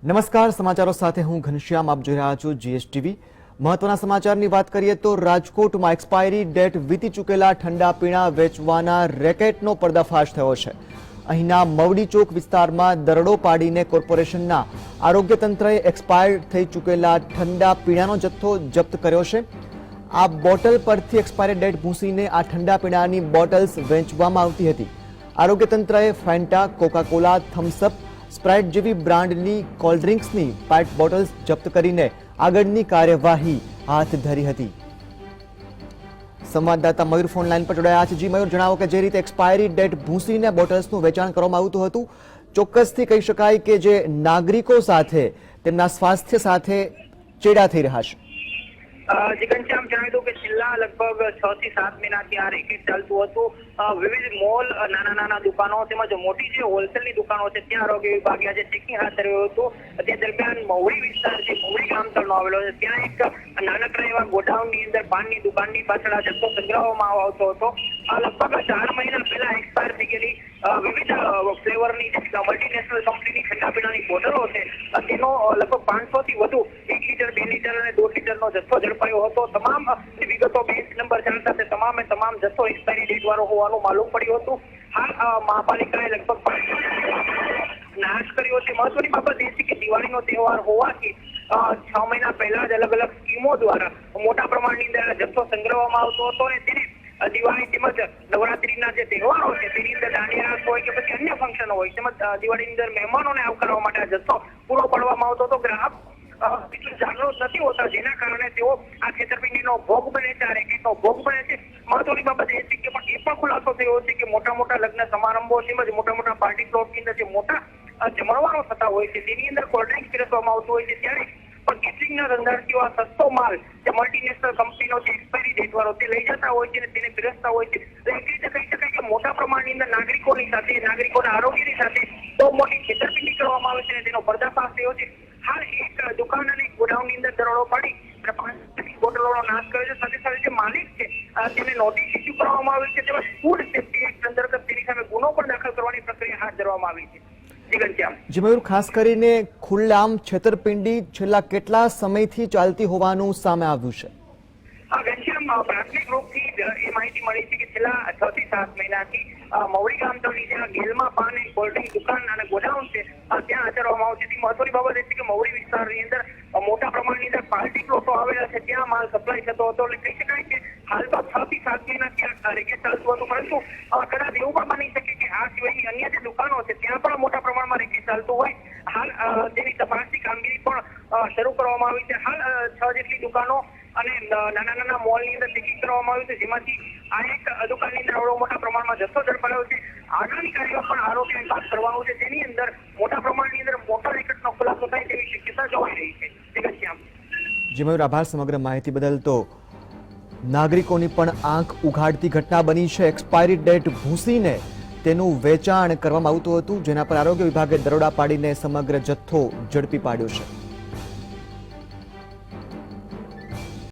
નમસ્કાર, સમાચારો સાથે હું ઘનશ્યામ. આપ જોઈ રહ્યા છો જીએસટીવી. મહત્વના સમાચારની વાત કરીએ તો રાજકોટમાં એક્સપાયરી ડેટ વીતી ચૂકેલા ઠંડા પીણા વેચવાના રેકેટનો પર્દાફાશ થયો છે. અહીંના મવડી ચોક વિસ્તારમાં દરોડો પાડીને કોર્પોરેશનના આરોગ્ય તંત્રએ એક્સપાયર્ડ થઈ ચૂકેલા ઠંડા પીણાનો જથ્થો જપ્ત કર્યો છે. આ બોટલ પરથી એક્સપાયરી ડેટ ભૂંસીને આ ઠંડા પીણાની બોટલ્સ વેચવામાં આવતી હતી. આરોગ્ય તંત્રએ ફેન્ટા, કોકાકોલા, થમ્સઅપ, સ્પ્રાઇટ જેવી બ્રાન્ડની કોલ્ડ ડ્રિંક્સની પેટ બોટલ્સ જપ્ત કરીને આગળની કાર્યવાહી હાથ ધરી હતી. સંવાદદાતા મયુર ફોન લાઈન પર જોડાયા છે. જી મયુર, જણાવો કે જે રીતે એક્સપાયરી ડેટ ભૂંસીને બોટલ્સનું વેચાણ કરવામાં આવતું હતું, ચોક્કસથી કહી શકાય કે જે નાગરિકો સાથે તેમના સ્વાસ્થ્ય સાથે ચેડા થઈ રહ્યા છે. ઘનશ્યામ જણાવી દઉં કે છેલ્લા લગભગ 6 થી 7 મહિનાથી આ રેકેટ ચાલતું હતું. વિવિધ મોલ, નાના દુકાનો તેમજ મોટી જે હોલસેલની દુકાનો છે ત્યાં આરોગ્ય વિભાગે આજે ચેકિંગ હાથ ધર્યું હતું. તે દરમિયાન મવડી વિસ્તાર જે મવડી ગામતળનો આવેલો છે ત્યાં એક નાનકડા એવા ગોડાઉનની અંદર પાનની દુકાનની પાછળ આ જથ્થો સંગ્રહવામાં આવતો હતો. લગભગ 4 મહિના પહેલા એક્સપાયર થઈ ગયેલી વિવિધ ફ્લેવરની જે મલ્ટીનેશનલ કંપનીની ઠંડા પીણાની બોટલો છે તેનો લગભગ 500 થી વધુ 1 લીટર, 2 લીટર અને 2 લીટરનો જથ્થો ઝડપાયો હતો. તમામ વિગતો બેંક નંબર ચાલતા તે તમામ જથ્થો એક્સપાયરી ડેટ વાળો હોવાનું માલુમ પડ્યું હતું. હાલ મહાપાલિકાએ લગભગ નાશ કર્યો છે. મહત્વની બાબત એ છે કે દિવાળીનો તહેવાર હોવાથી 6 મહિના પહેલા જ અલગ સ્કીમો દ્વારા મોટા પ્રમાણની અંદર જથ્થો સંગ્રહવામાં આવતો હતો અને તેને દિવાળી તેમજ નવરાત્રીના જે તહેવારો છે તેની અંદર દાંડિયા રાસ હોય કે પછી અન્ય ફંક્શનો હોય તેમજ દિવાળીની અંદર મહેમાનોને આવકારવા માટે આ જથ્થો પૂરો પાડવામાં આવતો હતો. ગ્રાહક જાગૃત નથી હોતા, જેના કારણે તેઓ આ છેતરપિંડીનો ભોગ બને છે, આ રેકેટનો ભોગ બને છે. મહત્વની બાબત એ છે કે એ પણ ખુલાસો થયો છે કે મોટા લગ્ન સમારંભો તેમજ મોટા પાર્ટી પ્લોટની અંદર જે મોટા જમણવારો થતા હોય છે તેની અંદર કોલ્ડ ડ્રિંક્સ પીરસવામાં આવતું હોય છે, ત્યારે પણ કેટરિંગના ધંધાર્થીઓ આ સસ્તો માલ જે મલ્ટીનેશનલ કંપનીનો જે એક્સપાયરી ડેટ વાળો તે લઈ જતા હોય છે અને તેને પીરસતા હોય છે. એક રીતે કહી શકાય કે મોટા પ્રમાણની અંદર નાગરિકોના આરોગ્યની સાથે બહુ મોટી છેતરપિંડી કરવામાં આવે છે અને તેનો પર્દાફાશ થયો છે. હાલ એક દુકાન અને ગોડાઉનની અંદર દરોડો પાડી અને 5 બોટલોનો નાશ કર્યો છે. સાથે જે માલિક છે તેને નોટિસ ઇસ્યુ કરવામાં આવી છે તેમજ ફૂડ સેફ્ટી એક્ટ અંતર્ગત તેની સામે ગુનો પણ દાખલ કરવાની પ્રક્રિયા હાથ ધરવામાં આવી છે. જી મયુર, ખાસ કરીને ખુલ્લામ છેતરપિંડી છેલ્લા કેટલા સમયથી ચાલતી હોવાનું સામે આવ્યું છે? ઘનશ્યામ, પ્રાથમિક રૂપથી એ માહિતી મળી છે કે છેલ્લા 6 થી 7 મહિનાથી મવડી ગામતળની જે ગેલમાં પાન અને કોલ્ડ ડ્રિંક દુકાન અને ગોડાઉન છે ત્યાં આચરવામાં આવતી હતી. મહત્વની બાબત એ છે કે મવડી વિસ્તારની અંદર મોટા પ્રમાણની અંદર પાર્ટી પ્લોટો આવેલા છે, ત્યાં માલ સપ્લાય થતો હતો. એટલે કહી શકાય કે હાલ તો 6 થી 7 મહિનાથી આ રેકેટ ચાલતું હતું, પરંતુ કદાચ એવું પણ બની શકે કે આ સિવાયની અન્ય જે દુકાનો છે ત્યાં પણ મોટા પ્રમાણમાં રેકેટ ચાલતું હોય. હાલ તેની તપાસની કામગીરી પણ શરૂ કરવામાં આવી છે. હાલ 6 જેટલી દુકાનો અને નાના મોલની અંદર ચેકિંગ કરવામાં આવ્યું છે, જેમાંથી આ એક દુકાનની અંદર આવડો મોટા પ્રમાણમાં જથ્થો ઝડપાયો છે. આગળની કાર્યવાહી પણ આરોગ્ય વિભાગ કરવાનું છે, તેની અંદર મોટા પ્રમાણની અંદર મોટા રેકેટનો ખુલાસો થાય તેવી શક્યતા જોવાઈ રહી છે. જી મયુર, આભાર સમગ્ર માહિતી બદલ. તો નાગરિકોની પણ આંખ ઉઘાડતી ઘટના બની છે. એક્સપાયરી ડેટ ભૂંસીને તેનું વેચાણ કરવામાં આવતું હતું, જેના પર આરોગ્ય વિભાગે દરોડા પાડીને સમગ્ર જથ્થો ઝડપી પાડ્યો છે.